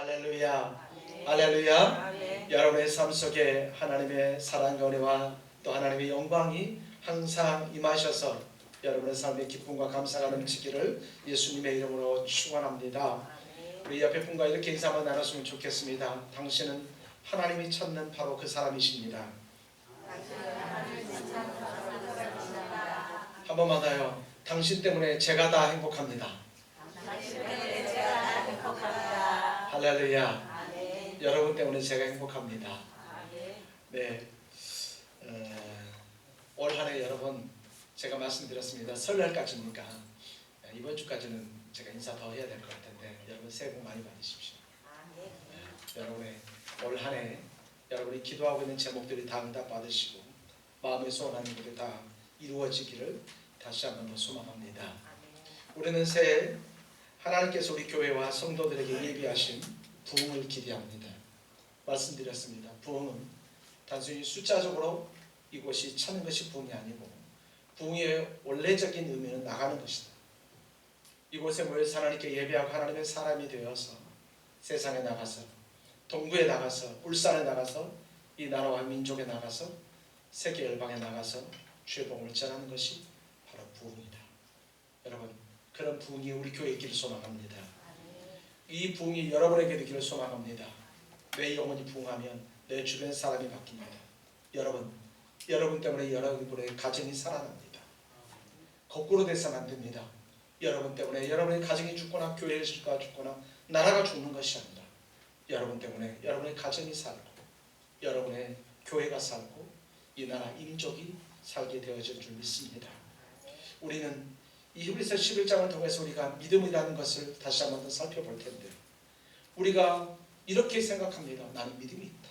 할렐루야. 할렐루야. 여러분의 삶 속에 하나님의 사랑과 은혜와 또 하나님의 영광이 항상 임하셔서 여러분의 삶의 기쁨과 감사가 넘치기를 예수님의 이름으로 축원합니다. 우리 옆에 분과 이렇게 인사 한번 나눴으면 좋겠습니다. 당신은 하나님이 찾는 바로 그 사람이십니다. 한 번만 더요. 당신 때문에 제가 다 행복합니다. 할렐루야. 여러분 때문에 제가 행복합니다. 네, 올 한 해 여러분 제가 말씀드렸습니다. 설날까지니까 이번 주까지는 제가 인사 더 해야 될 것 같은데 여러분 새해 복 많이 받으십시오. 여러분의 올 한 해 여러분이 기도하고 있는 제목들이 다 응답 받으시고 마음에 소원하는 것들이 다 이루어지기를 다시 한번 소망합니다. 우리는 새해 하나님께서 우리 교회와 성도들에게 예비하신 부흥을 기대합니다. 말씀드렸습니다. 부흥은 단순히 숫자적으로 이곳이 차는 것이 부흥이 아니고 부흥의 원래적인 의미는 나가는 것이다. 이곳에 모여서 하나님께 예배하고 하나님의 사람이 되어서 세상에 나가서 동구에 나가서 울산에 나가서 이 나라와 민족에 나가서 세계 열방에 나가서 주의 복음을 전하는 것이 바로 부흥이다. 여러분 그런 부흥이 우리 교회에 있기를 소망합니다. 이 부흥이 여러분에게 되기를 소망합니다. 내 영혼이 부흥하면 내 주변 사람이 바뀝니다. 여러분 때문에 여러분의 가정이 살아납니다. 거꾸로 돼서는 안 됩니다. 여러분 때문에 여러분의 가정이 죽거나 교회가 죽거나 나라가 죽는 것이 아니라 여러분 때문에 여러분의 가정이 살고 여러분의 교회가 살고 이 나라 민족이 살게 되어질 줄 믿습니다. 우리는 이 히브리서 11장을 통해서 우리가 믿음이라는 것을 다시 한번 더 살펴볼 텐데 우리가 이렇게 생각합니다. 나는 믿음이 있다.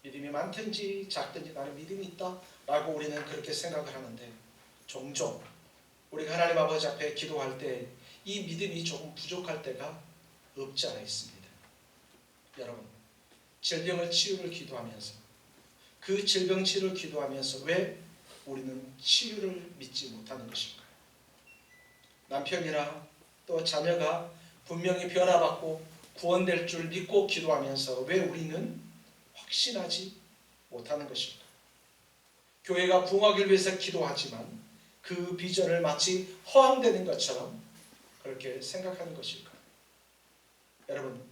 믿음이 많든지 작든지 나는 믿음이 있다 라고 우리는 그렇게 생각을 하는데 종종 우리가 하나님 아버지 앞에 기도할 때 이 믿음이 조금 부족할 때가 없지 않아 있습니다. 여러분 질병을 치유를 기도하면서 그 질병 치유를 기도하면서 왜 우리는 치유를 믿지 못하는 것일까? 남편이나 또 자녀가 분명히 변화받고 구원될 줄 믿고 기도하면서 왜 우리는 확신하지 못하는 것일까? 교회가 부흥하기를 위해서 기도하지만 그 비전을 마치 허황되는 것처럼 그렇게 생각하는 것일까? 여러분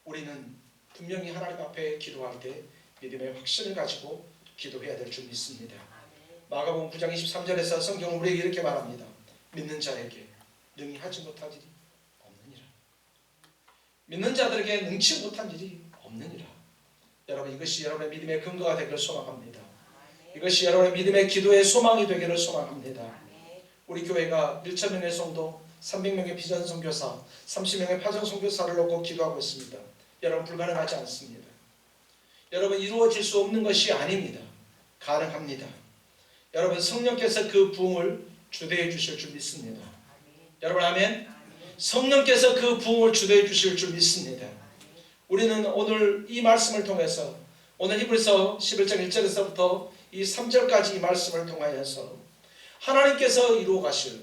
우리는 분명히 하나님 앞에 기도할 때 믿음의 확신을 가지고 기도해야 될 줄 믿습니다. 마가복음 9장 23절에서 성경은 우리에게 이렇게 말합니다. 믿는 자에게 능히 하지 못할 일이 없느니라. 믿는 자들에게 능치 못한 일이 없느니라. 여러분 이것이 여러분의 믿음의 근거가 되기를 소망합니다. 이것이 여러분의 믿음의 기도의 소망이 되기를 소망합니다. 우리 교회가 1,000명의 성도, 300명의 비전 선교사, 30명의 파송 선교사를 놓고 기도하고 있습니다. 여러분 불가능하지 않습니다. 여러분 이루어질 수 없는 것이 아닙니다. 가능합니다. 여러분 성령께서 그 부흥을 주도해 주실 줄 믿습니다. 여러분 아멘. 성령께서 그 부흥을 주도해 주실 줄 믿습니다. 우리는 오늘 이 말씀을 통해서 오늘 히브리서 11장 1절에서부터 이 3절까지 이 말씀을 통하여서 하나님께서 이루어 가실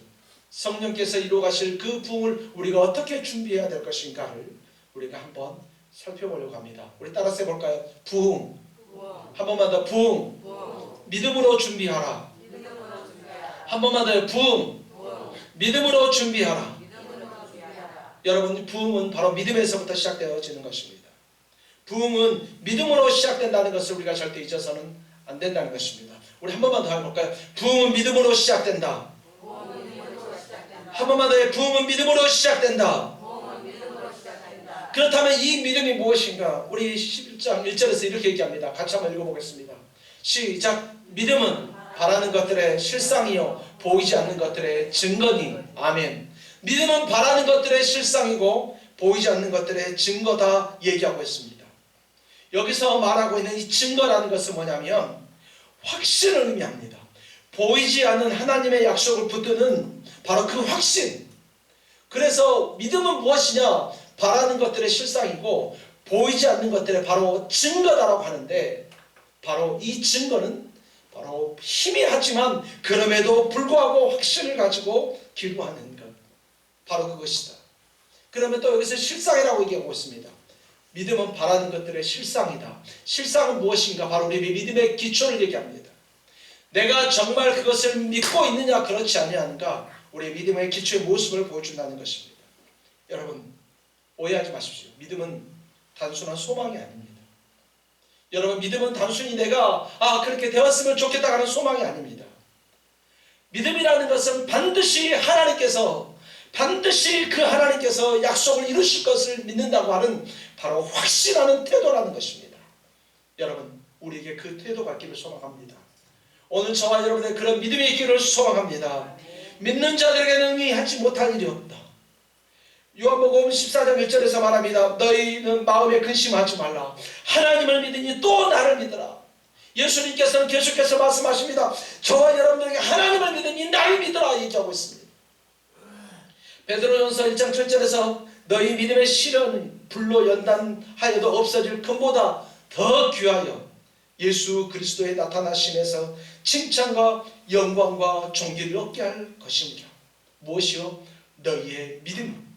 성령께서 이루어 가실 그 부흥을 우리가 어떻게 준비해야 될 것인가를 우리가 한번 살펴보려고 합니다. 우리 따라서 해볼까요? 부흥. 한 번만 더 부흥. 믿음으로 준비하라. 한 번만 더요. 부흥. 믿음으로 준비하라. 여러분 부흥은 바로 믿음에서부터 시작되어지는 것입니다. 부흥은 믿음으로 시작된다는 것을 우리가 절대 잊어서는 안 된다는 것입니다. 우리 한 번만 더 해볼까요? 부흥은 믿음으로 시작된다. 한 번만 더요. 부흥은 믿음으로 시작된다. 그렇다면 이 믿음이 무엇인가? 우리 11장 1절에서 이렇게 얘기합니다. 같이 한번 읽어보겠습니다. 시작. 믿음은 바라는 것들의 실상이요 보이지 않는 것들의 증거니. 아멘. 믿음은 바라는 것들의 실상이고 보이지 않는 것들의 증거다 얘기하고 있습니다. 여기서 말하고 있는 이 증거라는 것은 뭐냐면 확신을 의미합니다. 보이지 않는 하나님의 약속을 붙드는 바로 그 확신. 그래서 믿음은 무엇이냐? 바라는 것들의 실상이고 보이지 않는 것들의 바로 증거다라고 하는데 바로 이 증거는 바로 희미하지만 그럼에도 불구하고 확신을 가지고 기도하는 것 바로 그것이다. 그러면 또 여기서 실상이라고 얘기하고 있습니다. 믿음은 바라는 것들의 실상이다. 실상은 무엇인가? 바로 우리 믿음의 기초를 얘기합니다. 내가 정말 그것을 믿고 있느냐 그렇지 아니하는가? 우리의 믿음의 기초의 모습을 보여준다는 것입니다. 여러분 오해하지 마십시오. 믿음은 단순한 소망이 아닙니다. 여러분 믿음은 단순히 내가 그렇게 되었으면 좋겠다 하는 소망이 아닙니다. 믿음이라는 것은 반드시 그 하나님께서 약속을 이루실 것을 믿는다고 하는 바로 확신하는 태도라는 것입니다. 여러분 우리에게 그 태도가 있기를 소망합니다. 오늘 저와 여러분의 그런 믿음이 있기를 소망합니다. 믿는 자들에게는 의하지 못할 일이 없다. 요한복음 14장 1절에서 말합니다. 너희는 마음에 근심하지 말라. 하나님을 믿으니 또 나를 믿으라. 예수님께서는 계속해서 말씀하십니다. 저와 여러분들에게 하나님을 믿으니 나를 믿으라 얘기하고 있습니다. 베드로전서 1장 7절에서 너희 믿음의 시련은 불로 연단하여도 없어질 금보다 더 귀하여 예수 그리스도의 나타나심에서 칭찬과 영광과 존귀를 얻게 할 것이니라. 무엇이요? 너희의 믿음.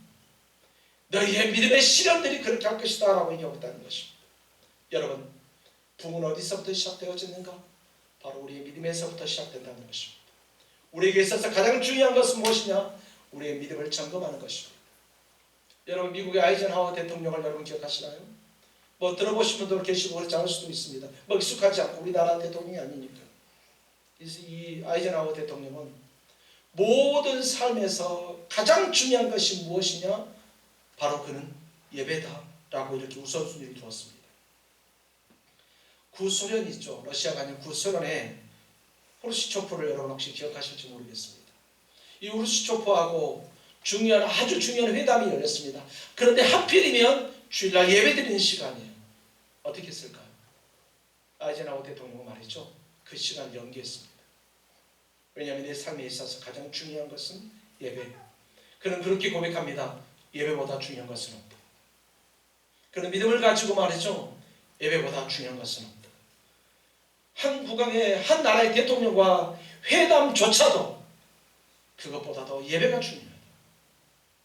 너희의 믿음의 시련들이 그렇게 할 것이다 라고 얘기하고 있다는 것입니다. 여러분 부흥은 어디서부터 시작되어지는가? 바로 우리의 믿음에서부터 시작된다는 것입니다. 우리에게 있어서 가장 중요한 것은 무엇이냐? 우리의 믿음을 점검하는 것입니다. 여러분 미국의 아이젠하워 대통령을 여러분 기억하시나요? 들어보신 분들 계시고 그렇지 않을 수도 있습니다. 익숙하지 않고 우리나라 대통령이 아니니까. 이 아이젠하워 대통령은 모든 삶에서 가장 중요한 것이 무엇이냐? 바로 그는 예배다라고 이렇게 우선순위를 두었습니다. 구소련이 있죠. 러시아가 아닌 구소련의 후르시초프를 여러분 혹시 기억하실지 모르겠습니다. 이 후르시초프하고 아주 중요한 회담이 열렸습니다. 그런데 하필이면 주일날 예배드리는 시간이에요. 어떻게 했을까요? 아이젠하워 대통령은 말이죠. 그 시간을 연기했습니다. 왜냐하면 내 삶에 있어서 가장 중요한 것은 예배. 그는 그렇게 고백합니다. 예배보다 중요한 것은 없다. 그는 믿음을 가지고 말이죠. 예배보다 중요한 것은 없다. 한 국왕의 한 나라의 대통령과 회담조차도 그것보다 더 예배가 중요하다.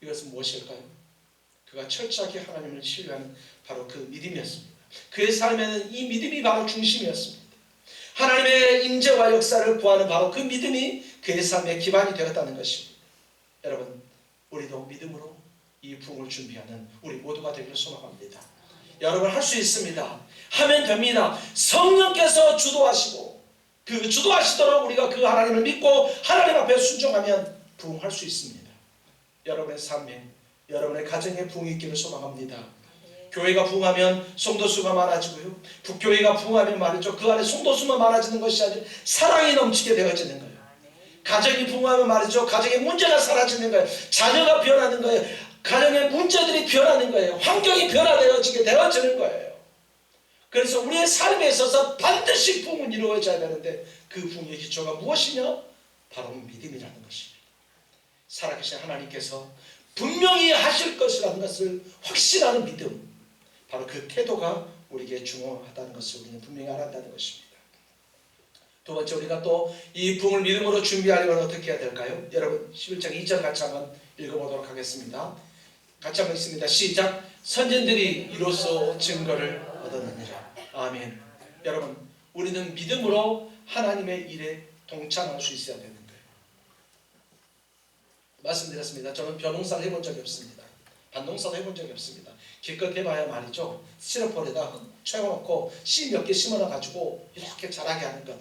이것은 무엇일까요? 그가 철저하게 하나님을 신뢰하는 바로 그 믿음이었습니다. 그의 삶에는 이 믿음이 바로 중심이었습니다. 하나님의 임재와 역사를 구하는 바로 그 믿음이 그의 삶의 기반이 되었다는 것입니다. 여러분 우리도 믿음으로 이 부흥을 준비하는 우리 모두가 되기를 소망합니다. 여러분 할 수 있습니다. 하면 됩니다. 성령께서 주도하시고 주도하시도록 우리가 그 하나님을 믿고 하나님 앞에 순종하면 부흥할 수 있습니다. 여러분의 삶에 여러분의 가정에 부흥이 있기를 소망합니다. 교회가 부흥하면 성도수가 많아지고요. 북교회가 부흥하면 말이죠. 그 안에 성도수만 많아지는 것이 아니라 사랑이 넘치게 되어지는 거예요. 가정이 부흥하면 말이죠. 가정의 문제가 사라지는 거예요. 자녀가 변하는 거예요. 가정의 문제들이 변하는 거예요. 환경이 변화되어지게 되어지는 거예요. 그래서 우리의 삶에 있어서 반드시 부흥은 이루어져야 되는데 그 부흥의 기초가 무엇이냐? 바로 믿음이라는 것입니다. 살아계신 하나님께서 분명히 하실 것이라는 것을 확신하는 믿음, 바로 그 태도가 우리에게 중요하다는 것을 우리는 분명히 알아야 한다는 것입니다. 두 번째, 우리가 또 이 부흥을 믿음으로 준비하려면 어떻게 해야 될까요? 여러분 11장 2절 같이 한번 읽어보도록 하겠습니다. 같이 한번 읽습니다. 시작. 선진들이 이로써 증거를 얻었느니라. 아멘. 여러분 우리는 믿음으로 하나님의 일에 동참할 수 있어야 되는 거예요. 말씀드렸습니다. 저는 벼농사를 해본 적이 없습니다. 밭농사도 해본 적이 없습니다. 기껏 해봐야 말이죠. 스티로폼에다 채워놓고 씨 몇 개 심어놔가지고 이렇게 자라게 하는 것.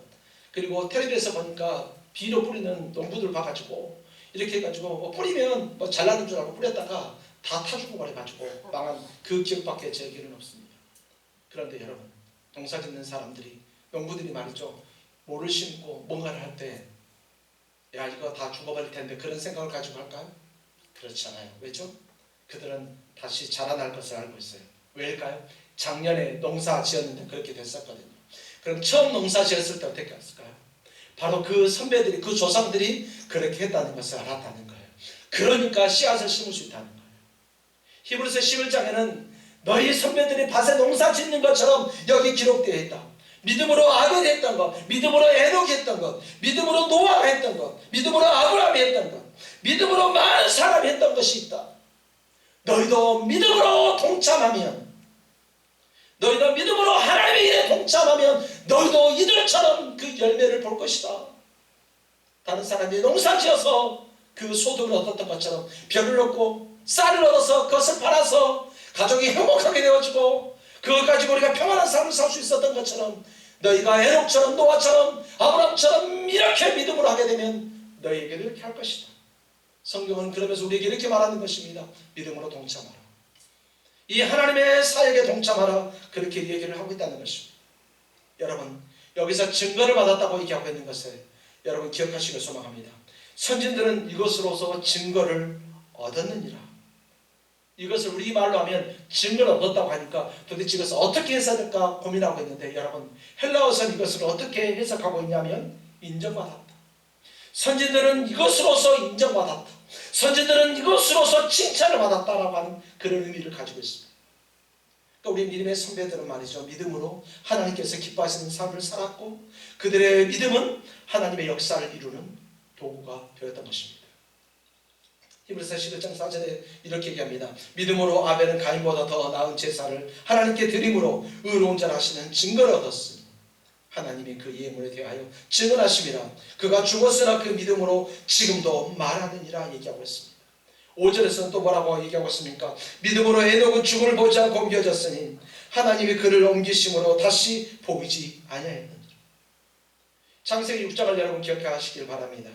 그리고 텔레비에서 보니까 비료 뿌리는 농부들 봐가지고 이렇게 해가지고 뿌리면 잘나는 줄 알고 뿌렸다가 다 타주고 말해가지고 망한 그 기억밖에 제 기억은 없습니다. 그런데 여러분 농사 짓는 사람들이 농부들이 말이죠. 모를 심고 뭔가를 할 때 야 이거 다 죽어버릴 텐데 그런 생각을 가지고 할까요? 그렇지 않아요. 왜죠? 그들은 다시 자라날 것을 알고 있어요. 왜일까요? 작년에 농사 지었는데 그렇게 됐었거든요. 그럼 처음 농사 지었을 때 어떻게 했을까요? 바로 그 선배들이 그 조상들이 그렇게 했다는 것을 알았다는 거예요. 그러니까 씨앗을 심을 수 있다는 거예요. 히브리서 11장에는 너희 선배들이 밭에 농사 짓는 것처럼 여기 기록되어 있다. 믿음으로 아벨이 했던 것, 믿음으로 에녹이 했던 것, 믿음으로 노아가 했던 것, 믿음으로 아브라함이 했던 것, 믿음으로 많은 사람이 했던 것이 있다. 너희도 믿음으로 동참하면 너희도 믿음으로 하나님의 일에 동참하면 너희도 이들처럼 그 열매를 볼 것이다. 다른 사람이 농사지어서 그 소득을 얻었던 것처럼 벼를 얻고 쌀을 얻어서 그것을 팔아서 가족이 행복하게 되어지고 그것 가지고 우리가 평안한 삶을 살 수 있었던 것처럼 너희가 에녹처럼 노아처럼 아브라함처럼 이렇게 믿음으로 하게 되면 너희에게도 이렇게 할 것이다. 성경은 그러면서 우리에게 이렇게 말하는 것입니다. 믿음으로 동참하라. 이 하나님의 사역에 동참하라. 그렇게 얘기를 하고 있다는 것입니다. 여러분, 여기서 증거를 받았다고 얘기하고 있는 것을 여러분 기억하시길 소망합니다. 선진들은 이것으로서 증거를 얻었느니라. 이것을 우리 말로 하면 증거를 얻었다고 하니까 도대체 이것을 어떻게 해석할까 고민하고 있는데, 여러분, 헬라어선 이것을 어떻게 해석하고 있냐면 인정받았다. 선진들은 이것으로서 인정받았다. 선진들은 이것으로서 칭찬을 받았다라고 하는 그런 의미를 가지고 있습니다. 그러니까 우리 믿음의 선배들은 말이죠, 믿음으로 하나님께서 기뻐하시는 삶을 살았고 그들의 믿음은 하나님의 역사를 이루는 도구가 되었던 것입니다. 히브리서 11장 4절에 이렇게 얘기합니다. 믿음으로 아벨은 가인보다 더 나은 제사를 하나님께 드림으로 의로운 자라 하시는 증거를 얻었으니 하나님이 그 예물에 대하여 증언하심이라. 그가 죽었으나 그 믿음으로 지금도 말하느니라 얘기하고 있습니다. 5절에서는 또 뭐라고 얘기하고 있습니까? 믿음으로 에녹은 죽음을 보지 않고 옮겨졌으니 하나님이 그를 옮기심으로 다시 보이지 아니하였느니라. 창세기 6장을 여러분 기억하시길 바랍니다.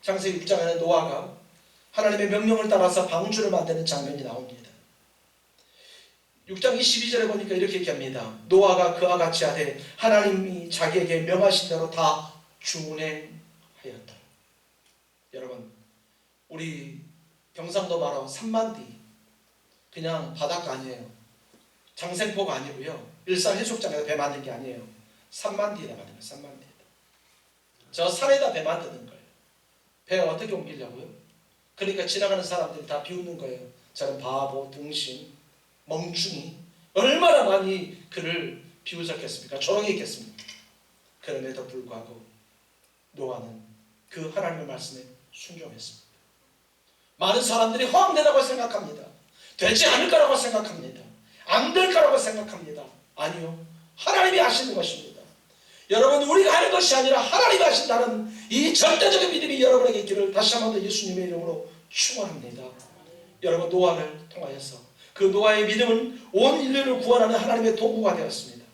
창세기 6장에는 노아가 하나님의 명령을 따라서 방주를 만드는 장면이 나옵니다. 6장 22절에 보니까 이렇게 얘기합니다. 노아가 그와 같이 하되 하나님이 자기에게 명하신 대로 다 준행하였다. 여러분, 우리 경상도 말하고 산만디, 그냥 바닷가 아니에요. 장생포가 아니고요. 일산 해수욕장에다 배 만든 게 아니에요. 산만디에다 만든 거예요. 산만디에다. 저 산에다 배 만드는 거예요. 배 어떻게 옮기려고요? 그러니까 지나가는 사람들이 다 비웃는 거예요. 저는 바보, 등신, 멍충이, 얼마나 많이 그를 비웃었겠습니까? 조롱했겠습니까? 그럼에도 불구하고 노아는 그 하나님의 말씀에 순종했습니다. 많은 사람들이 허황되다고 생각합니다. 되지 않을 거라고 생각합니다. 안 될 거라고 생각합니다. 아니요, 하나님이 하시는 것입니다. 여러분, 우리가 하는 것이 아니라 하나님이 하신다는 이 절대적인 믿음이 여러분에게 있기를 다시 한 번 더 예수님의 이름으로 축원합니다. 여러분, 노아를 통하여서 그 노아의 믿음은 온 인류를 구원하는 하나님의 도구가 되었습니다.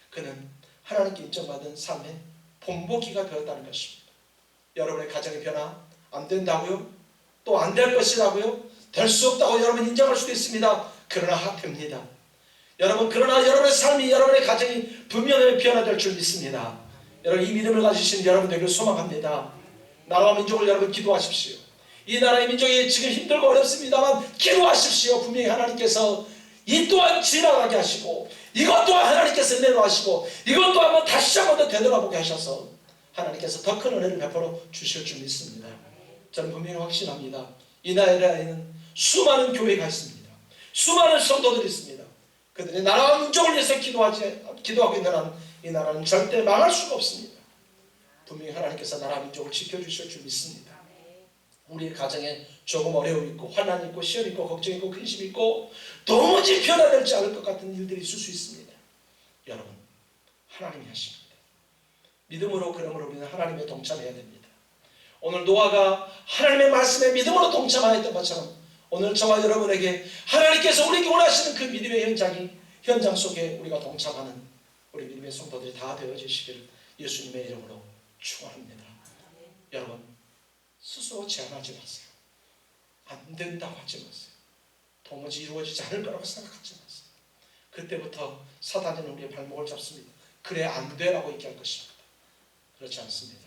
그는 하나님께 인정받은 삶의 본보기가 되었다는 것입니다. 여러분의 가정의 변화 안 된다고요? 또 안 될 것이라고요? 될 수 없다고 여러분 인정할 수도 있습니다. 그러나 됩니다. 여러분, 그러나 여러분의 삶이, 여러분의 가정이 분명히 변화될 줄 믿습니다. 여러분, 이 믿음을 가지신 여러분들에게 소망합니다. 나라와 민족을 여러분 기도하십시오. 이 나라의 민족이 지금 힘들고 어렵습니다만 기도하십시오. 분명히 하나님께서 이 또한 지나가게 하시고 이것 또한 하나님께서 은혜로 하시고 이것 또한 한번 다시 한번 더 되돌아보게 하셔서 하나님께서 더 큰 은혜를 베풀어 주실 줄 믿습니다. 저는 분명히 확신합니다. 이 나라에는 수많은 교회가 있습니다. 수많은 성도들이 있습니다. 그들이 나라와 민족을 위해서 기도하고 있는 한 이 나라는 절대 망할 수가 없습니다. 분명히 하나님께서 나라와 민족을 지켜주실 줄 믿습니다. 우리의 가정에 조금 어려움이 있고 환난이 있고 시험이 있고 걱정이 있고 근심이 있고 도무지 변화되지 않을 것 같은 일들이 있을 수 있습니다. 여러분, 하나님이 하십니다. 믿음으로, 그러므로 우리는 하나님에 동참해야 됩니다. 오늘 노아가 하나님의 말씀에 믿음으로 동참하였던 것처럼 오늘 저와 여러분에게 하나님께서 우리에게 원하시는 그 믿음의 현장 속에 우리가 동참하는 우리 믿음의 성도들이 다 되어지시기를 예수님의 이름으로 축원합니다. 여러분, 스스로 제한하지 마세요. 안 된다고 하지 마세요. 도무지 이루어지지 않을 거라고 생각하지 마세요. 그때부터 사단은 우리의 발목을 잡습니다. 그래, 안 되라고 얘기할 것입니다. 그렇지 않습니다.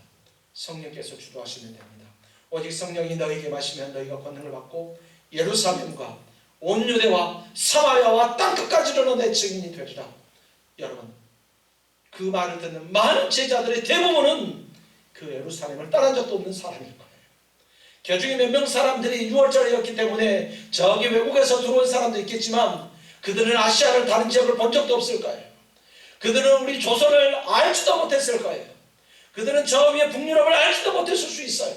성령께서 주도하시면 됩니다. 오직 성령이 너희에게 마시면 너희가 권능을 받고 예루살렘과 온 유대와 사마리아와 땅끝까지로 내 증인이 되리라. 여러분, 그 말을 듣는 많은 제자들의 대부분은 그 예루살렘을 떠난 적도 없는 사람일 거예요. 개중에 몇 명 사람들이 6월절이었기 때문에 저기 외국에서 들어온 사람도 있겠지만 그들은 아시아를 다른 지역을 본 적도 없을 거예요. 그들은 우리 조선을 알지도 못했을 거예요. 그들은 저 위에 북유럽을 알지도 못했을 수 있어요.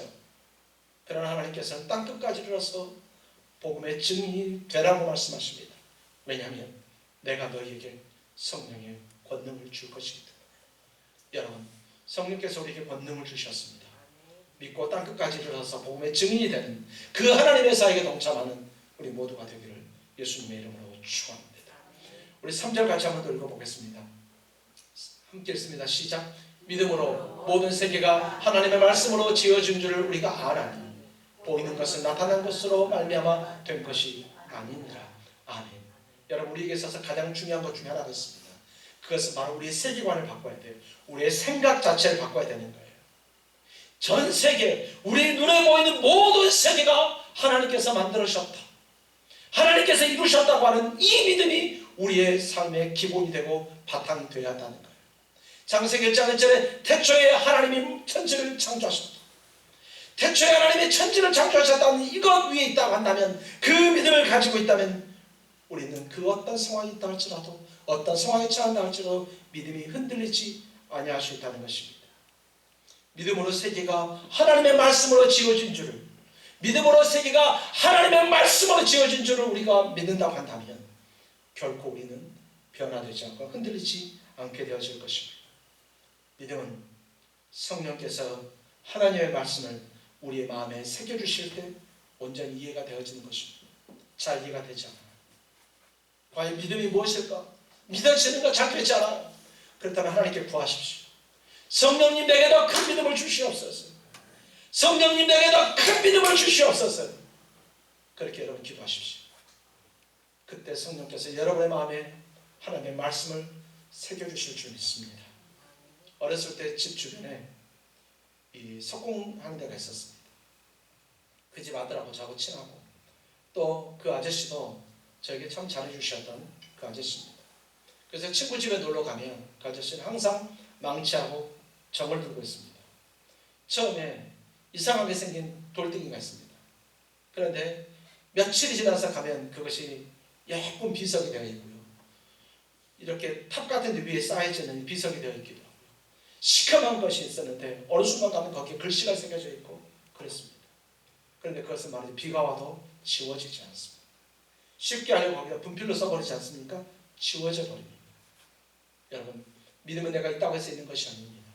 그러나 하나님께서는 땅끝까지 이르러서 복음의 증인이 되라고 말씀하십니다. 왜냐하면 내가 너희에게 성령의 권능을 줄 것입니다. 여러분, 성령께서 우리에게 권능을 주셨습니다. 믿고 땅끝까지 이르러서 복음의 증인이 되는 그 하나님의 사역에 동참하는 우리 모두가 되기를 예수님의 이름으로 축원합니다. 우리 3절 같이 한번 읽어보겠습니다. 함께 읽습니다. 시작. 믿음으로 모든 세계가 하나님의 말씀으로 지어진 줄을 우리가 알아니 보이는 것은 나타난 것으로 말미암아 된 것이 아니니라. 아멘. 여러분, 우리에게 있어서 가장 중요한 것 중에 하나가 있습니다. 그것은 바로 우리의 세계관을 바꿔야 돼요. 우리의 생각 자체를 바꿔야 되는 거예요. 전 세계, 우리 눈에 보이는 모든 세계가 하나님께서 만들으셨다, 하나님께서 이루셨다고 하는 이 믿음이 우리의 삶의 기본이 되고 바탕이 되어야 한다는 거예요. 창세기 1장 1절에 태초에 하나님이 천지를 창조하셨다, 태초에 하나님이 천지를 창조하셨다는 이것 위에 있다고 한다면, 그 믿음을 가지고 있다면 우리는 그 어떤 상황이 있다 할지라도, 어떤 상황에 처한다 할지라도 믿음이 흔들리지 아니할 수 있다는 것입니다. 믿음으로 세계가 하나님의 말씀으로 지어진 줄을, 믿음으로 세계가 하나님의 말씀으로 지어진 줄을 우리가 믿는다고 한다면 결코 우리는 변화되지 않고 흔들리지 않게 되어질 것입니다. 믿음은 성령께서 하나님의 말씀을 우리의 마음에 새겨주실 때 온전히 이해가 되어지는 것입니다. 잘 이해가 되지 않아요. 과연 믿음이 무엇일까? 믿어지는 거 잘 되지 않아요. 그렇다면 하나님께 구하십시오. 성령님, 내게 더 큰 믿음을 주시옵소서. 성령님, 내게 더 큰 믿음을 주시옵소서. 그렇게 여러분 기도하십시오. 그때 성령께서 여러분의 마음에 하나님의 말씀을 새겨주실 줄 믿습니다. 어렸을 때 집 주변에 이 석공하는 데가 있었습니다. 그 집 아들하고 저하고 친하고, 또 그 아저씨도 저에게 참 잘해주셨던 그 아저씨입니다. 그래서 친구 집에 놀러 가면 그 아저씨는 항상 망치하고 정을 들고 있습니다. 처음에 이상하게 생긴 돌덩이가 있습니다. 그런데 며칠이 지나서 가면 그것이 예쁜 비석이 되어 있고요, 이렇게 탑 같은 데 위에 쌓여지는 비석이 되어 있기도 하고요, 시커먼 것이 있었는데 어느 순간 가면 거기에 글씨가 새겨져 있고 그랬습니다. 그런데 그것은 말이죠, 비가 와도 지워지지 않습니다. 쉽게 하려고 거기다 분필로 써버리지 않습니까? 지워져 버립니다. 여러분, 믿음은 내가 있다고 해서 있는 것이 아닙니다.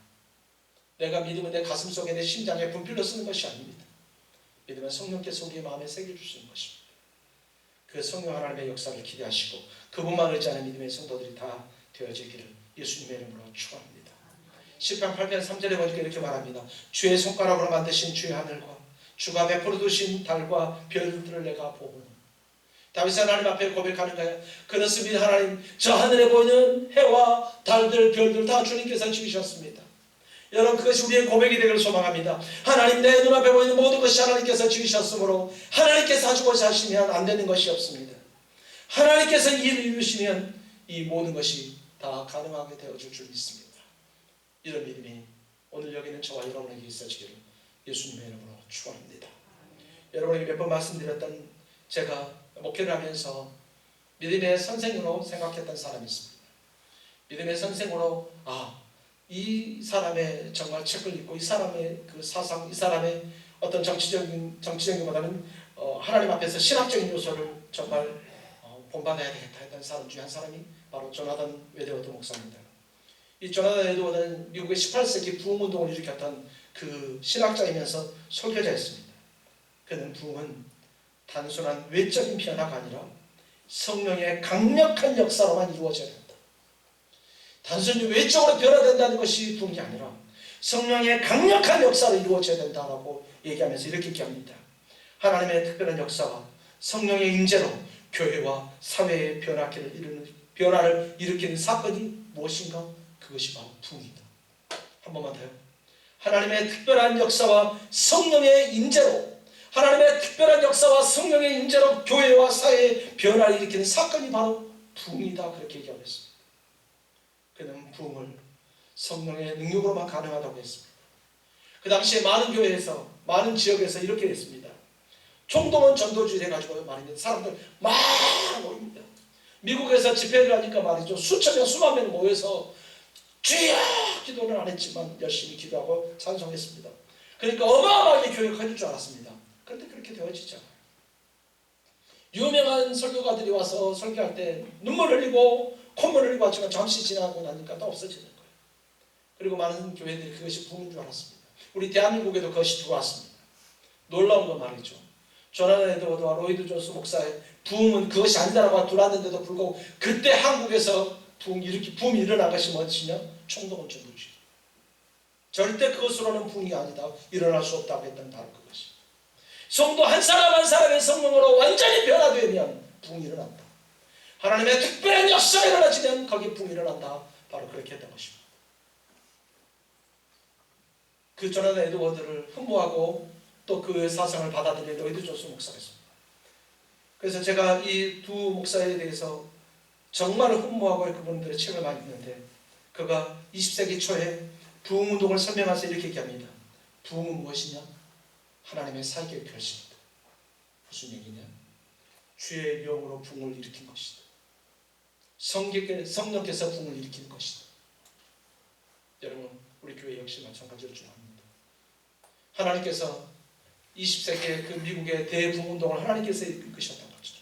내가 믿음은 내 가슴 속에, 내 심장에 분필로 쓰는 것이 아닙니다. 믿음은 성령께서 우리의 마음에 새겨주시는 것입니다. 그 성령 하나님의 역사를 기대하시고 그분만 의지하는 믿음의 성도들이 다 되어지기를 예수님의 이름으로 축원합니다. 시편 8편 3절에 보니까 이렇게 말합니다. 주의 손가락으로 만드신 주의 하늘과 주가 베풀어 두신 달과 별들을 내가 보고, 다윗이 하나님 앞에 고백하는 거예요. 그렇습니다. 하나님, 저 하늘에 보이는 해와 달들, 별들 다 주님께서 지으셨습니다. 여러분, 그것이 우리의 고백이 되기를 소망합니다. 하나님, 내 눈앞에 보이는 모든 것이 하나님께서 지으셨으므로 하나님께서 하시고자 하시면 안 되는 것이 없습니다. 하나님께서 일을 이루시면 이 모든 것이 다 가능하게 되어줄 줄 믿습니다. 이런 믿음이 오늘 여기 있는 저와 여러분에게 있어지기를 예수님의 이름으로 축원합니다. 여러분에게 몇 번 말씀드렸던, 제가 목회를 하면서 믿음의 선생으로 생각했던 사람이 있습니다. 믿음의 선생으로, 이 사람의 정말 책을 읽고 이 사람의 그 사상, 이 사람의 어떤 정치적인 것보다는 하나님 앞에서 신학적인 요소를 정말 본받아야 되겠다 했던 사람 중에 한 사람이 바로 조나단 웨드워드 목사입니다. 이 조나단 웨드워드는 미국의 18세기 부흥운동을 일으켰던 그 신학자이면서 설교자였습니다. 그는 부흥은 단순한 외적인 변화가 아니라 성령의 강력한 역사로만 이루어져야 된다. 단순히 외적으로 변화된다는 것이 부흥이 아니라 성령의 강력한 역사로 이루어져야 된다라고 얘기하면서 이렇게 얘기합니다. 하나님의 특별한 역사와 성령의 임재로 교회와 사회의 변화를 일으키는 사건이 무엇인가? 그것이 바로 부흥이다. 한 번만 더요. 하나님의 특별한 역사와 성령의 임재로, 하나님의 특별한 역사와 성령의 임재로 교회와 사회의 변화를 일으키는 사건이 바로 부흥이다. 그렇게 얘기하고 있습니다. 그는 부흥을 성령의 능력으로만 가능하다고 했습니다. 그 당시에 많은 교회에서, 많은 지역에서 이렇게 했습니다. 총동원 전도주의 해가지고 말입니다. 사람들 막 모입니다. 미국에서 집회를 하니까 말이죠, 수천 명, 수만 명 모여서 주여 기도는 안 했지만 열심히 기도하고 찬송했습니다. 그러니까 어마어마하게 교회가 커질 줄 알았습니다. 그런데 그렇게 되어지죠. 유명한 설교가들이 와서 설교할 때 눈물 흘리고 콧물을 흘리고 왔지만 잠시 지나고 나니까 또 없어지는 거예요. 그리고 많은 교회들이 그것이 부흥인 줄 알았습니다. 우리 대한민국에도 그것이 들어왔습니다. 놀라운 건 말이죠. 조나단 에드워드와 로이드 존스 목사의 부흥은 그것이 아니다라고 들어왔는데도 불구하고 그때 한국에서 부흥이 일어난 것이 무엇이냐? 총독은 전부주의. 절대 그것으로는 부흥이 아니다. 일어날 수 없다고 했던 바로 그것이. 성도 한 사람 한 사람의 성령으로 완전히 변화되면 부흥이 일어난다. 하나님의 특별한 역사가 일어나지면 거기에 부흥이 일어난다. 바로 그렇게 했던 것입니다. 그 조나단 에드워드를 흠모하고 또 그 사상을 받아들인 로이드 존스 목사였습니다. 그래서 제가 이 두 목사에 대해서 정말 흠모하고 그분들의 책을 많이 읽는데 그가 20세기 초에 부흥운동을 설명하면서 이렇게 얘기합니다. 부흥은 무엇이냐? 하나님의 살기의 결심이다. 무슨 얘기냐? 주의 영으로 부흥을 일으킨 것이다. 성령께서 부흥을 일으킨 것이다. 여러분, 우리 교회 역시 마찬가지로 중요합니다. 하나님께서 20세기의 그 미국의 대부흥운동을 하나님께서 이끄셨던 것이죠.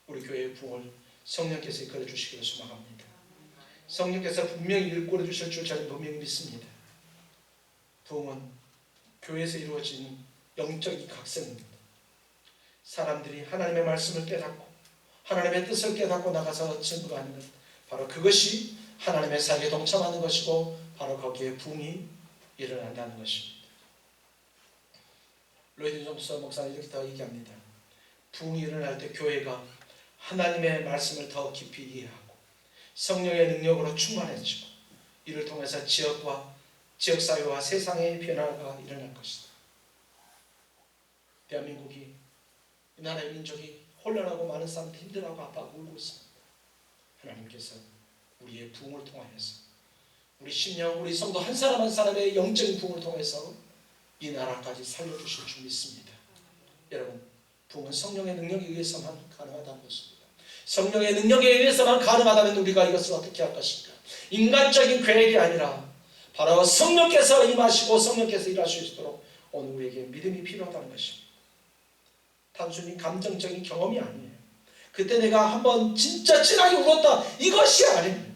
우리 교회의 부흥을 성령께서 이끌어 주시기를 소망합니다. 성령께서 분명히 일꼴해 주실 줄 저는 분명히 믿습니다. 부흥은 교회에서 이루어진 영적인 각성입니다. 사람들이 하나님의 말씀을 깨닫고 하나님의 뜻을 깨닫고 나가서 증거하는 것, 바로 그것이 하나님의 사역에 동참하는 것이고 바로 거기에 부흥이 일어난다는 것입니다. 로이드 존스 목사는 이렇게 더 얘기합니다. 부흥이 일어날 때 교회가 하나님의 말씀을 더 깊이 이해하고 성령의 능력으로 충만해지고 이를 통해서 지역사회와 세상의 변화가 일어날 것이다. 대한민국이 이 나라의 민족이 혼란하고 많은 사람들이 힘들어하고 아파하고 울고 있습니다. 하나님께서 우리의 부흥을 통하여서 우리 심령, 우리 성도 한 사람 한 사람의 영적인 부흥을 통해서 이 나라까지 살려주실 줄 믿습니다. 여러분, 부흥은 성령의 능력에 의해서만 가능하다는 것입니다. 성령의 능력에 의해서만 가능하다면 우리가 이것을 어떻게 할 것인가? 인간적인 계획이 아니라 바로 성령께서 임하시고 성령께서 일하실 수 있도록 오늘 우리에게 믿음이 필요하다는 것입니다. 단순히 감정적인 경험이 아니에요. 그때 내가 한번 진짜 진하게 울었다, 이것이 아닙니다.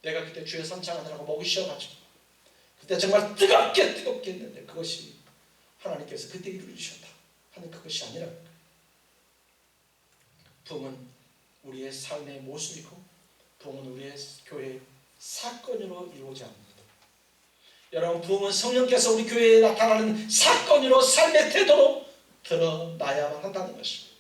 내가 그때 주의 선창하느라고 목이 쉬어가지고 그때 정말 뜨겁게 했는데 그것이 하나님께서 그때 이루어주셨다 하는 그것이 아니라 부흥은 우리의 삶의 모습이고 부흥은 우리의 교회의 사건으로 이루어지지 않습니다. 여러분, 부흥은 성령께서 우리 교회에 나타나는 사건으로 삶의 태도로 드러나야만 한다는 것입니다.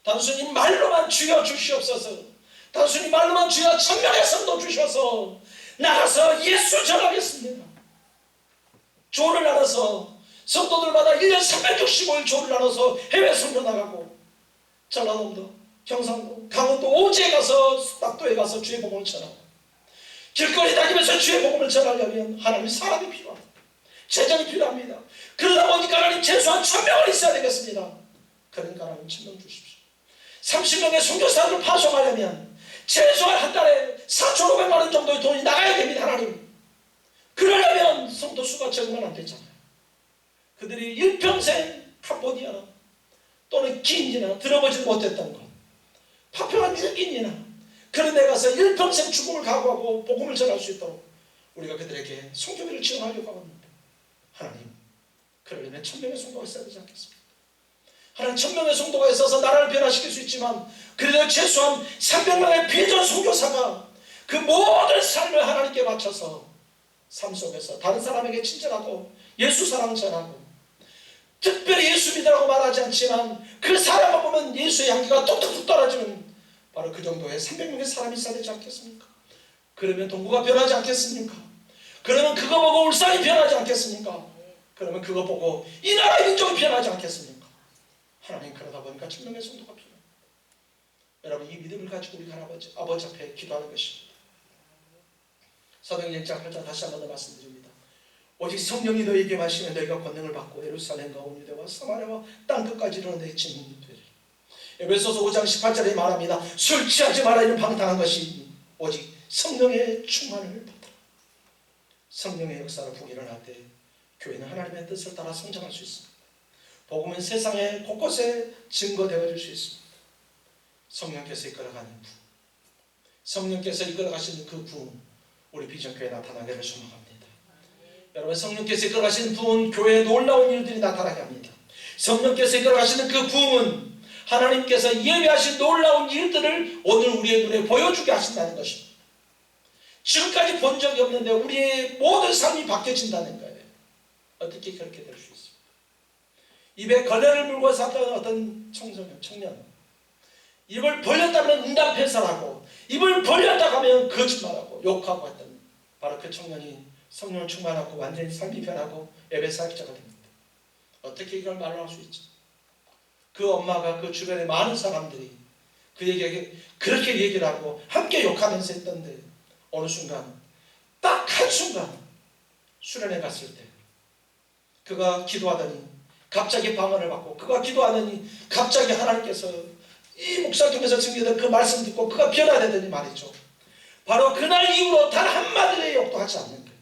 단순히 말로만 주여 주시옵소서, 단순히 말로만 주여 천명의 성도 주셔서 나가서 예수 전하겠습니다. 조를 나눠서 성도들마다 1년 365일 조를 나눠서 해외 선교 나가고 전라남도, 경상도, 강원도 오지에 가서 낙도에 가서 주의 복음을 전하고 길거리 다니면서 주의 복음을 전하려면 하나님 사람이 필요합니다. 재정이 필요합니다. 그러다 보니까 하나님 최소한 1000명은 있어야 되겠습니다. 그러니까 하나님 1000명 주십시오. 30명의 선교사들을 파송하려면 최소한 한 달에 4,500만 원 정도의 돈이 나가야 됩니다. 하나님. 그러려면 성도 수가 적으면 안 되잖아요. 그들이 일평생 캄보디아나 또는 기인이나 들어보지 못했던 것, 파편한 뉴기니나 그런 데 가서 일평생 죽음을 각오하고 복음을 전할 수 있도록 우리가 그들에게 성교비를 지원하려고 합니다. 하나님, 그러려면 1000명의 성도가 있어야 되지 않겠습니까? 하나님, 1000명의 성도가 있어서 나라를 변화시킬 수 있지만 그래도 최소한 300명의 비전 선교사가 그 모든 삶을 하나님께 바쳐서 삶 속에서 다른 사람에게 친절하고 예수 사랑 전하고 특별히 예수 믿으라고 말하지 않지만 그 사람을 보면 예수의 향기가 뚝뚝뚝 떨어지는 바로 그 정도의 300명의 사람이 있어야 되지 않겠습니까? 그러면 동구가 변하지 않겠습니까? 그러면 그거 보고 울산이 변하지 않겠습니까? 그러면 그거 보고 이 나라의 민족이 변하지 않겠습니까? 하나님, 그러다 보니까 1000명의 성도가 필요합니다. 여러분, 이 믿음을 가지고 우리 아버지 앞에 기도하는 것입니다. 사도행전 1장 8절 다시 한번 더 말씀드립니다. 오직 성령이 너희에게 마시면 너희가 권능을 받고 예루살렘과 온 유대와 사마리아와 땅끝까지 이르러 내 증인이 되리라. 에베소서 5장 18절에 말합니다. 술 취하지 마라, 이런 방탕한 것이 오직 성령의 충만을 받으라. 성령의 역사로 복이 일어날 때 교회는 하나님의 뜻을 따라 성장할 수 있습니다. 복음은 세상에 곳곳에 증거되어질 수 있습니다. 성령께서 이끌어가는 부. 성령께서 이끌어가시는 그 부흥 우리 비전교회에 나타나기를 소망합니다. 여러분, 성령께서 이끌어가시는 부흥은 교회에 놀라운 일들이 나타나게 합니다. 성령께서 이끌어가시는 그 부흥은 하나님께서 예비하신 놀라운 일들을 오늘 우리의 눈에 보여주게 하신다는 것입니다. 지금까지 본 적이 없는데 우리의 모든 삶이 바뀌어진다는 거예요. 어떻게 그렇게 될 수 있습니까? 입에 걸레를 물고 살던 어떤 청년, 입을 벌렸다면 응답해서라고, 입을 벌렸다 하면 거짓말하고 욕하고 했던 바로 그 청년이 성령을 충만하고 완전히 삶이 변하고 예배 사역자가 됩니다. 어떻게 이걸 말할 수 있지? 그 엄마가 그 주변의 많은 사람들이 그에게 그렇게 얘기를 하고 함께 욕하면서 했던데 어느 순간, 딱 한순간 수련회 갔을 때 그가 기도하더니 갑자기 방언을 받고, 그가 기도하더니 갑자기 하나님께서 이 목사님께서 증거된 그 말씀 듣고 그가 변화되더니 말이죠. 바로 그날 이후로 단 한마디의 욕도 하지 않는 거예요.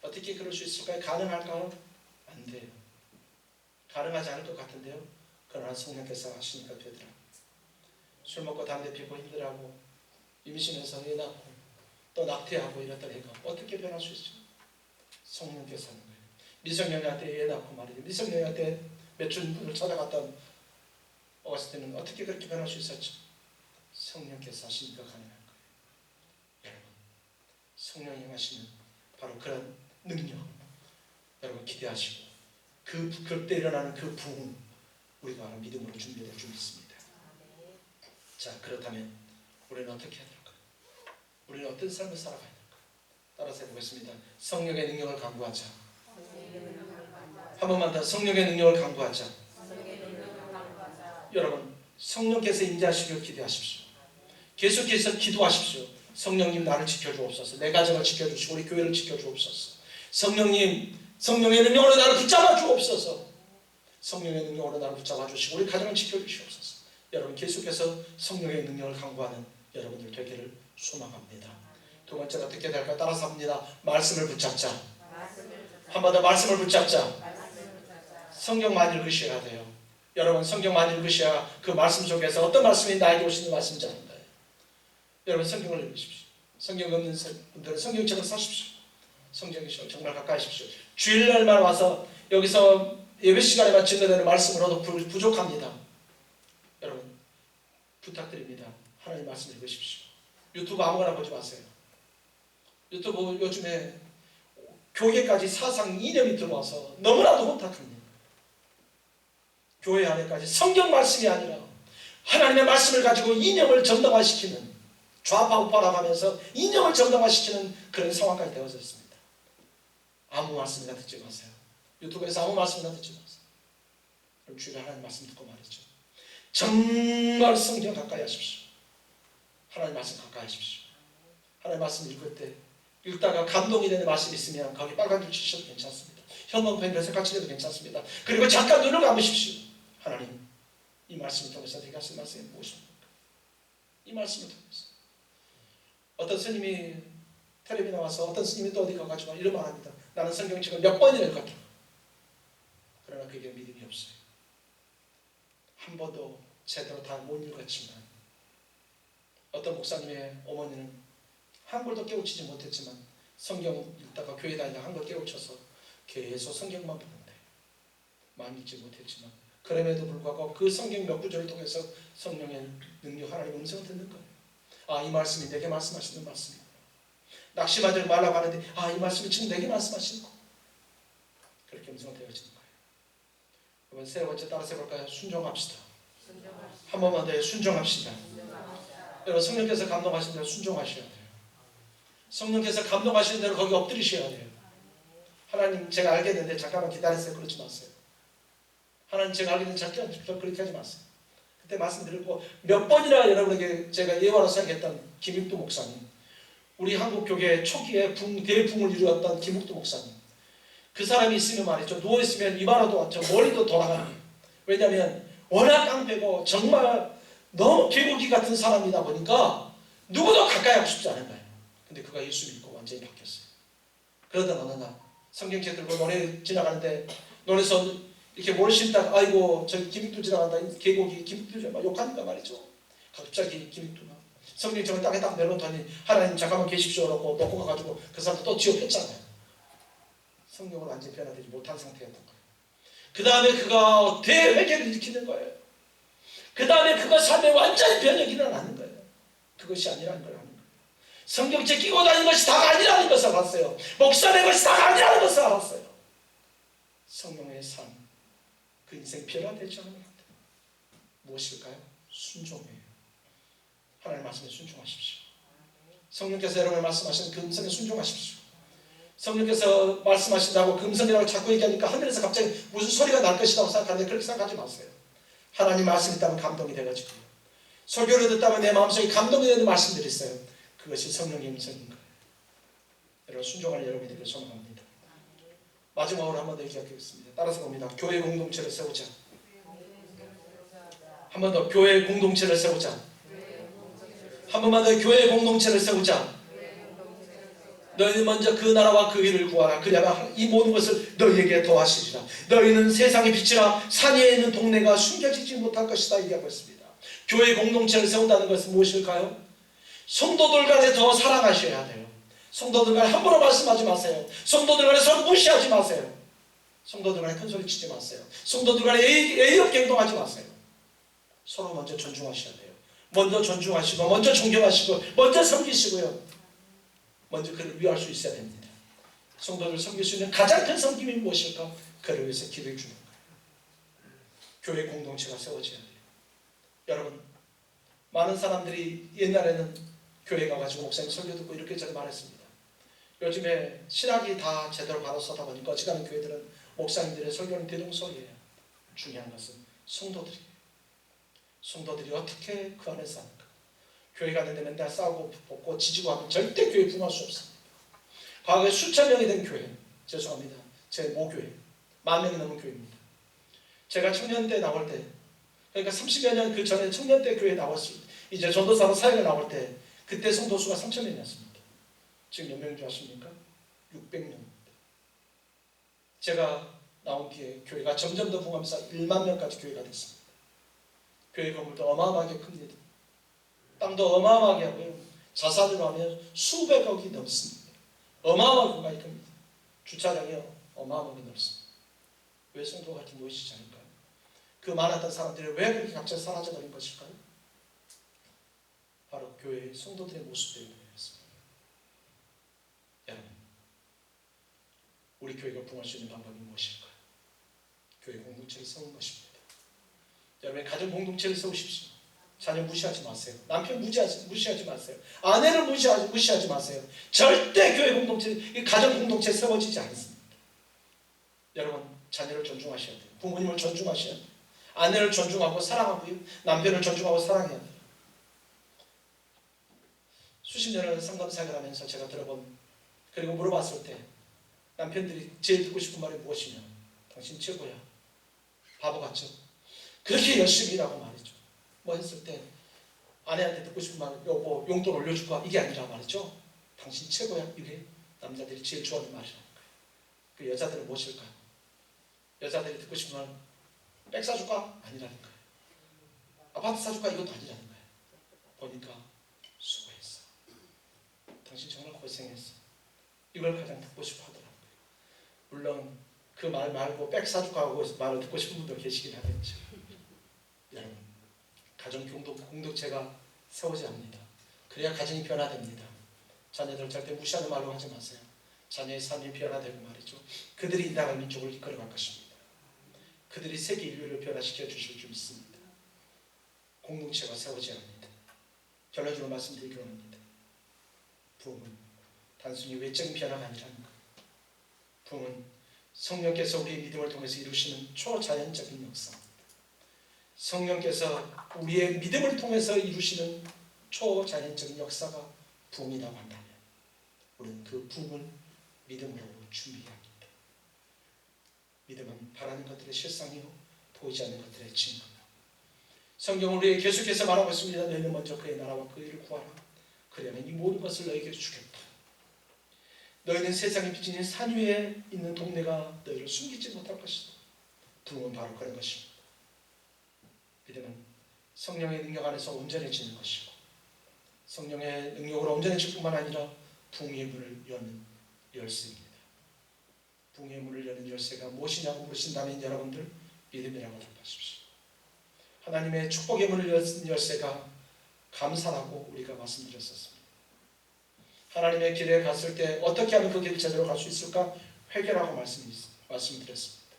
어떻게 그럴 수 있을까요? 가능할까요? 안 돼요. 가능하지 않을 것 같은데요. 그러나 성령께서 하시니까 되더라고요. 술 먹고 담배 피고 힘들어하고 임신해서 애 낳고 또 낙태하고 이랬더니까 어떻게 변할 수 있죠? 성령께서 하는 거예요. 미성년자한테 애 낳고 말이죠. 미성년자한테 매춘을 찾아갔던 어렸을 때는 어떻게 그렇게 변할 수 있었죠? 성령께서 하시니까 가능한 거예요. 여러분, 성령이 하시는 바로 그런 능력 여러분 기대하시고 그때 일어나는 그 부흥 우리가 믿음으로 준비될 줄 믿습니다. 자, 그렇다면 우리는 어떻게 해야 될까요? 우리는 어떤 삶을 살아가야 될까요? 따라서 해보겠습니다. 성령의 능력을 강구하자. 한 번만 더, 성령의 능력을 강구하자. 여러분, 성령께서 임재하시길 기대하십시오. 계속해서 기도하십시오. 성령님, 나를 지켜주옵소서. 내 가정을 지켜주시고 우리 교회를 지켜주옵소서. 성령님, 성령의 능력으로 나를 붙잡아 주옵소서. 성령의 능력으로 나를 붙잡아 주시고 우리 가정을 지켜주시옵소서. 여러분, 계속해서 성령의 능력을 강구하는 여러분들 되기를 소망합니다. 두 번째는 어떻게 될까? 따라서 합니다. 말씀을 붙잡자. 한 번 더, 말씀을 붙잡자. 성경만 읽으셔야 돼요. 여러분, 성경만 읽으셔야 그 말씀 속에서 어떤 말씀이 나에게 오시는 말씀인지 아는 거예요. 여러분, 성경을 읽으십시오. 성경 없는 분들은 성경책을 사십시오. 성경이 정말 가까이 하십시오. 주일날만 와서 여기서 예배 시간에만 증거되는 말씀으로도 부족합니다. 여러분, 부탁드립니다. 하나님 말씀 읽으십시오. 유튜브 아무거나 보지 마세요. 유튜브 요즘에 교회까지 사상 이념이 들어와서 너무나도 혼탁합니다. 교회 안에까지 성경 말씀이 아니라 하나님의 말씀을 가지고 이념을 정당화시키는, 좌파 우파라고 하면서 이념을 정당화시키는 그런 상황까지 되어져 있습니다. 아무 말씀이나 듣지 마세요. 유튜브에서 아무 말씀이나 듣지 마세요. 그럼 주일에 하나님 말씀 듣고 말이죠. 정말 성경 가까이 하십시오. 하나님 말씀 가까이 하십시오. 하나님 말씀 읽을 때 읽다가 감동이 되는 말씀이 있으면 거기 빨간 줄 치셔도 괜찮습니다. 형광펜 별색깔 치셔도 괜찮습니다. 그리고 잠깐 눈을 감으십시오. 하나님, 이 말씀을 통해서 내가 하신 말씀이 무엇입니까? 이 말씀을 통해서 어떤 스님이 텔레비에 나와서 어떤 스님이 또 어디 가가지고 이런 말 합니다. 나는 성경책을 몇 번이나 읽었다. 그러나 그게 믿음이 없어요. 한 번도 제대로 다 못 읽었지만 어떤 목사님의 어머니는 한글도 깨우치지 못했지만 성경 읽다가 교회 다니다가 한글 깨우쳐서 계속 성경만 보는데 많이 읽지 못했지만 그럼에도 불구하고 그 성경 몇 구절을 통해서 성령의 능력, 하나님의 음성을 듣는 거예요. 아, 이 말씀이 내게 말씀하시는 말씀이구나. 낙심하지 말라고 하는데 아, 이 말씀이 지금 내게 말씀하시는 거. 그렇게 음성되어지는 거예요. 이번 세 번째 따라서 해볼까요? 순종합시다. 한 번만 더 순종합시다. 여러분, 성령께서 감동하신 대로 순종하셔야 돼요. 성령께서 감동하시는 대로 거기 엎드리셔야 돼요. 하나님, 제가 알겠는데 잠깐만 기다리세요. 그러지 마세요. 하나님, 제가 알겠는데 잠깐 그렇게 하지 마세요. 그때 말씀드리고 몇 번이나 여러분에게 제가 예화로 생각했던 김익도 목사님, 우리 한국 교회 초기에 대풍을 이루었던 김익도 목사님, 그 사람이 있으면 말이죠, 누워있으면 입안으로도 머리도 돌아가요. 왜냐하면 워낙 깡패고 정말 너무 개구기 같은 사람이다 보니까 누구도 가까이 하고 싶지 않은 거예요. 근데 그가 예수 믿고 완전히 바뀌었어요. 그러던 어느 날 성경책 들고 노래 지나가는데 노래서 이렇게 뭘 신다가 아이고 저기 김익도 지나간다, 개고기 김익도 막 욕하니까 말이죠. 갑자기 김익도가 성령이 저를 땅에 딱 내려놓더니 하나님 잠깐만 계십시오 라고 놓고 가가지고 그 사람도 또 지옥했잖아요. 성령으로 완전히 변화되지 못한 상태였던 거예요. 그 다음에 그가 대회개를 일으키는 거예요. 그 다음에 그가 삶에 완전히 변혁이 일어나는 거예요. 그것이 아니라는 걸 아는 거예요. 성경책 끼고 다니는 것이 다가 아니라는 것을 알았어요. 목사 된 것이 다가 아니라는 것을 알았어요. 성령의 삶, 그 인생 변화되지 않은 것 같아요. 무엇일까요? 순종이에요. 하나님 말씀에 순종하십시오. 성령께서 여러분을 말씀하시는 그 음성에 순종하십시오. 성령께서 말씀하신다고 그 음성이라고 자꾸 얘기하니까 하늘에서 갑자기 무슨 소리가 날 것이라고 생각하는데 그렇게 생각하지 마세요. 하나님 말씀이 있다면 감동이 돼가지고 설교를 듣다면 내 마음속에 감동이 되는 말씀들이 있어요. 그것이 성령의 음성인 거예요. 여러분 순종하는 여러분이 되기를 소망합니다. 마지막으로 한 번 더 얘기하겠습니다. 따라서 봅니다. 교회 공동체를 세우자. 한 번 더 교회 공동체를 세우자. 한 번만 더 교회 공동체를 세우자. 너희는 먼저 그 나라와 그 일을 구하라. 그리하면 이 모든 것을 너희에게 더하시리라. 너희는 세상의 빛이라. 산 위에 있는 동네가 숨겨지지 못할 것이다 얘기하고 있습니다. 교회 공동체를 세운다는 것은 무엇일까요? 성도들 간에 더 사랑하셔야 돼요. 성도들 간에 함부로 말씀하지 마세요. 성도들 간에 서로 무시하지 마세요. 성도들 간에 큰소리 치지 마세요. 성도들 간에 예의 없게 행동하지 마세요. 서로 먼저 존중하셔야 돼요. 먼저 존중하시고 먼저 존경하시고 먼저 섬기시고요. 먼저 그를 위할 수 있어야 됩니다. 성도를 섬길 수 있는 가장 큰 섬김이 무엇일까? 그를 위해서 기도해 주는 거예요. 교회 공동체가 세워져야 돼요. 여러분, 많은 사람들이 옛날에는 교회 가가지고 목사님 설교 듣고 이렇게 저렇게 말했습니다. 요즘에 신학이 다 제대로 바로 서다 보니까 어지간한 교회들은 목사님들의 설교는 대동소이해요. 중요한 것은 성도들이에요. 성도들이 어떻게 그 안에 사는가? 교회 가는데 맨날 싸우고 벗고 지지고 하면 절대 교회 부흥할 수 없습니다. 과거에 수천 명이 된 교회, 죄송합니다. 제 모교회, 10,000명이 넘은 교회입니다. 제가 청년 때 나올 때, 그러니까 30여 년 그 전에 청년 때 교회에 나왔을 때, 이제 전도사로 사역을 나올 때 그때 성도수가 3,000명이었습니다. 지금 몇 명인 줄 아십니까? 600명입니다. 제가 나온 뒤에 교회가 점점 더 부흥하면서 1만 명까지 교회가 됐습니다. 교회 건물도 어마어마하게 큽니다. 땅도 어마어마하게 하고요. 자산으로 하면 수백억이 넘습니다. 어마어마하게 공간이 큽니다. 주차장이요 어마어마하게 넓습니다. 왜 성도가 이렇게 모이시지 않을까요? 그 많았던 사람들이 왜 그렇게 갑자기 사라져버린 것일까요? 바로 교회의 성도들의 모습 때문이었습니다. 여러분, 우리 교회가 부흥할 수 있는 방법이 무엇일까요? 교회 공동체를 세우는 것입니다. 여러분, 가정 공동체를 세우십시오. 자녀 무시하지 마세요. 남편 무시하지 마세요. 아내를 무시하지 마세요. 절대 교회 공동체, 가정 공동체 세워지지 않습니다. 여러분, 자녀를 존중하셔야 돼요. 부모님을 존중하셔야 돼요. 아내를 존중하고 사랑하고요. 남편을 존중하고 사랑해야 돼요. 수십 년을 상담사역을 하면서 제가 들어본, 그리고 물어봤을 때 남편들이 제일 듣고 싶은 말이 무엇이냐? 당신 최고야. 바보 같죠? 그렇게 열심히 일하고 말이죠. 뭐 했을 때 아내한테 듣고 싶은 말, 여보 용돈 올려줄까? 이게 아니라 말이죠. 당신 최고야. 이게 남자들이 제일 좋아하는 말이라는 거예요. 그 여자들은 무엇일까요? 여자들이 듣고 싶은 말, 백 사줄까? 아니라는 거예요. 아파트 사줄까? 이것도 아니라는 거예요. 보니까 수고했어. 당신 정말 고생했어. 이걸 가장 듣고 싶어 하더라고요. 물론 그 말 말고 백 사줄까 하고 말을 듣고 싶은 분도 계시긴 하겠죠. 여러분, 가정 공동체가 세워져야 합니다. 그래야 가정이 변화됩니다. 자녀들 절대 무시하는 말로 하지 마세요. 자녀의 삶이 변화되고 말이죠. 그들이 이 나라 민족을 이끌어갈 것입니다. 그들이 세계 인류를 변화시켜 주실 줄 믿습니다. 공동체가 세워져야 합니다. 결론적으로 말씀드리기로 합니다. 부흥은 단순히 외적인 변화가 아니라는 것. 부흥은 성령께서 우리의 믿음을 통해서 이루시는 초자연적인 역사입니다. 성령께서 우리의 믿음을 통해서 이루시는 초자연적인 역사가 부흥이라고 한다면 우리는 그 부흥을 믿음으로 준비해야 합니다. 믿음은 바라는 것들의 실상이요 보이지 않는 것들의 증거다. 성경은 우리에게 계속해서 말하고 있습니다. 너희는 먼저 그의 나라와 그 일을 구하라. 그러면 이 모든 것을 너희에게 주겠다. 너희는 세상의 빛인 산 위에 있는 동네가 너희를 숨기지 못할 것이다. 부흥은 바로 그런 것입니다. 믿음은 성령의 능력 안에서 온전해지는 것이고 성령의 능력으로 온전해질 뿐만 아니라 부흥의 문을 여는 열쇠입니다. 부흥의 문을 여는 열쇠가 무엇이냐고 물으신다면 여러분들 믿음이라고 답하십시오. 하나님의 축복의 문을 여는 열쇠가 감사라고 우리가 말씀드렸었습니다. 하나님의 길에 갔을 때 어떻게 하면 그 길을 제대로 갈 수 있을까? 회개라고 말씀드렸습니다.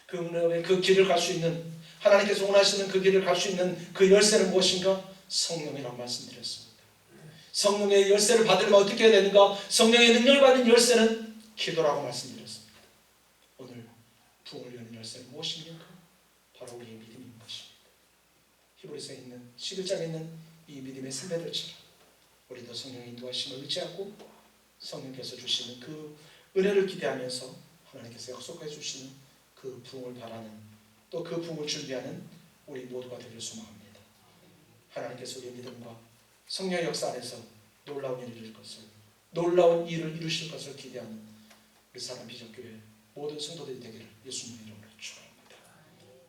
그 길을 갈 수 있는, 하나님께서 원하시는 그 길을 갈 수 있는 그 열쇠는 무엇인가? 성령이라고 말씀드렸습니다. 성령의 열쇠를 받으려면 어떻게 해야 되는가? 성령의 능력을 받는 열쇠는 기도라고 말씀드렸습니다. 오늘 부흥을 여는 열쇠는 무엇입니까? 바로 우리의 믿음인 것입니다. 히브리서에 있는 11장에 있는 이 믿음의 선배들처럼 우리도 성령의 인도하심을 의지하고 성령께서 주시는 그 은혜를 기대하면서 하나님께서 약속해 주시는 그 부흥을 바라는, 또 그 부흥을 준비하는 우리 모두가 되기를 소망합니다. 하나님께서 우리의 믿음과 성령의 역사 안에서 놀라운 일을 이루실 것을 기대하는 우리 사람 비전교회 모든 성도들이 되기를 예수님의 이름으로 축원합니다.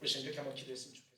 우리 이렇게 한번 기도했으면 좋겠습니다.